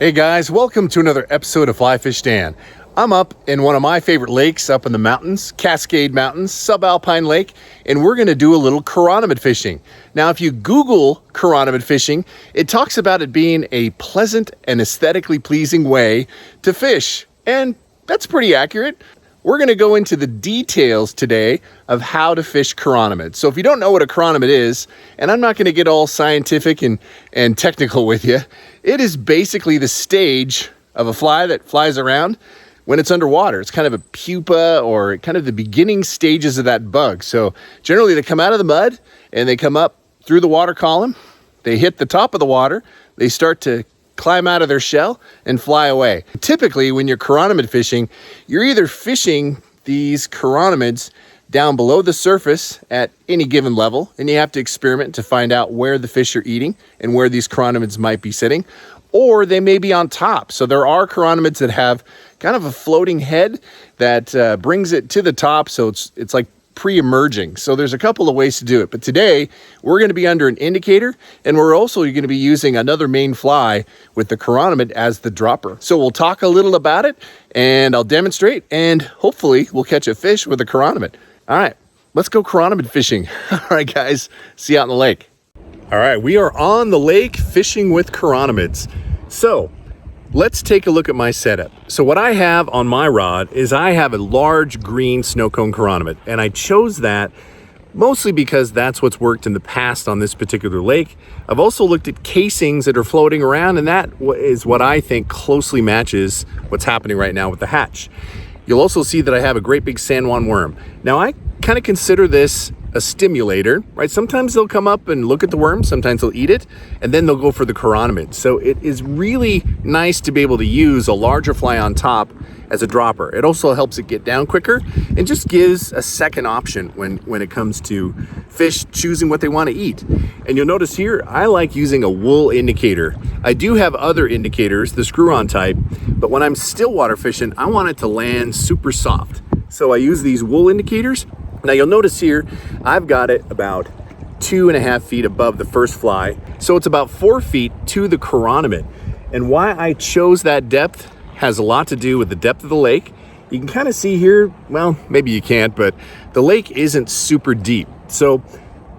Hey guys, welcome to another episode of Fly Fish Dan. I'm up in one of my favorite lakes up in the mountains, Cascade Mountains, Subalpine Lake, and we're going to do a little chironomid fishing. Now, if you Google chironomid fishing, it talks about it being a pleasant and aesthetically pleasing way to fish, and that's pretty accurate. We're going to go into the details today of how to fish chironomid. So if you don't know what a chironomid is, and I'm not going to get all scientific and technical with you, it is basically the stage of a fly that flies around when it's underwater. It's kind of a pupa or kind of the beginning stages of that bug. So generally they come out of the mud and they come up through the water column. They hit the top of the water. They start to climb out of their shell and fly away. Typically, when you're chironomid fishing, you're either fishing these chironomids down below the surface at any given level, and you have to experiment to find out where the fish are eating and where these chironomids might be sitting, or they may be on top. So there are chironomids that have kind of a floating head that brings it to the top, so it's like pre-emerging. So there's a couple of ways to do it, but today we're going to be under an indicator, and we're also going to be using another main fly with the chironomid as the dropper. So we'll talk a little about it, and I'll demonstrate, and hopefully we'll catch a fish with a chironomid. All right, let's go chironomid fishing. All right, guys, see you out in the lake. All right, we are on the lake fishing with chironomids. So let's take a look at my setup. So what I have on my rod is I have a large green snow cone chironomid, and I chose that mostly because that's what's worked in the past on this particular lake. I've also looked at casings that are floating around, and that is what I think closely matches what's happening right now with the hatch. You'll also see that I have a great big San Juan worm. Now I kind of consider this a stimulator, right? Sometimes they'll come up and look at the worm, sometimes they'll eat it, and then they'll go for the chironomid. So it is really nice to be able to use a larger fly on top as a dropper. It also helps it get down quicker and just gives a second option when it comes to fish choosing what they want to eat. And you'll notice here, I like using a wool indicator. I do have other indicators, the screw-on type, but when I'm stillwater fishing, I want it to land super soft. So I use these wool indicators. Now you'll notice here, I've got it about 2.5 feet above the first fly. So it's about 4 feet to the chironomid. And why I chose that depth has a lot to do with the depth of the lake. You can kind of see here, well, maybe you can't, but the lake isn't super deep. So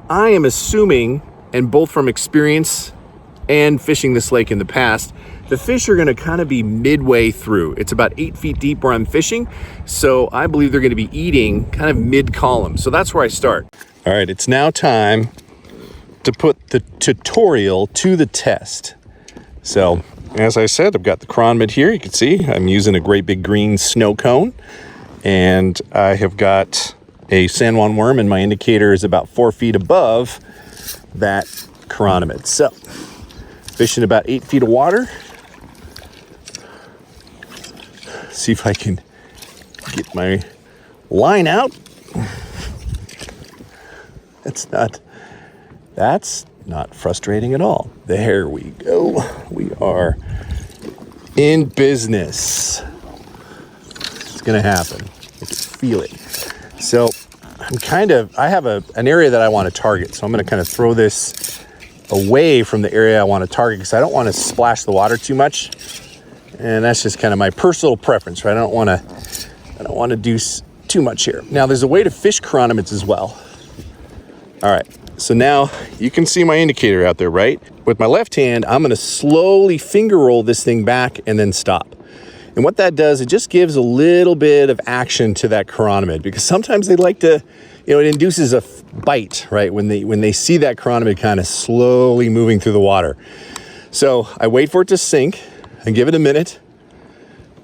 I am assuming, and both from experience and fishing this lake in the past, the fish are gonna kind of be midway through. It's about 8 feet deep where I'm fishing, so I believe they're gonna be eating kind of mid-column. So that's where I start. All right, it's now time to put the tutorial to the test. So, as I said, I've got the chironomid here. You can see I'm using a great big green snow cone, and I have got a San Juan worm, and my indicator is about 4 feet above that chironomid. So, fishing about 8 feet of water. See if I can get my line out. That's not frustrating at all. There we go. We are in business. It's gonna happen. I can feel it. So I have an area that I want to target. So I'm gonna kind of throw this away from the area I want to target because I don't want to splash the water too much. And that's just kind of my personal preference, right? I don't want to do too much here. Now there's a way to fish chironomids as well. All right, so now you can see my indicator out there, right? With my left hand, I'm gonna slowly finger roll this thing back and then stop. And what that does, it just gives a little bit of action to that chironomid, because sometimes they like to, it induces a bite, right? When they see that chironomid kind of slowly moving through the water. So I wait for it to sink. I give it a minute.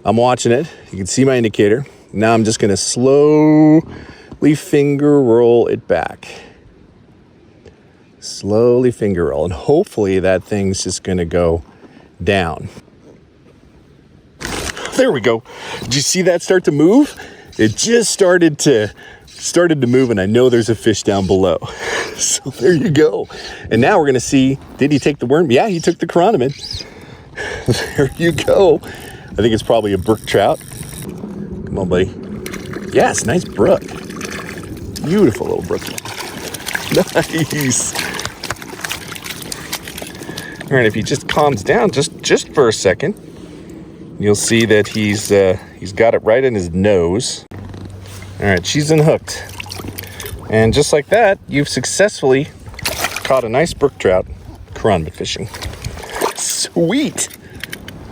I'm watching it. You can see my indicator. Now I'm just gonna slowly finger roll it back. Slowly finger roll, and hopefully that thing's just gonna go down. There we go. Did you see that start to move? It just started to move, and I know there's a fish down below. So there you go. And now we're gonna see, did he take the worm? Yeah, he took the chironomid. There you go. I think it's probably a brook trout. Come on, buddy. Yes, nice brook. Beautiful little brook. Nice. All right, if he just calms down just for a second. You'll see that he's got it right in his nose. All right, she's unhooked. And just like that, you've successfully caught a nice brook trout chironomid fishing. Sweet.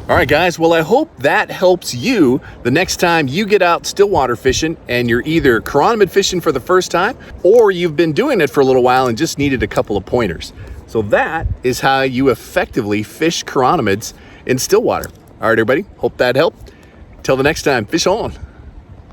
All right, guys, well, I hope that helps you the next time you get out stillwater fishing and you're either chironomid fishing for the first time or you've been doing it for a little while and just needed a couple of pointers. So that is how you effectively fish chironomids in stillwater. All right, everybody, hope that helped. Till the next time, fish on.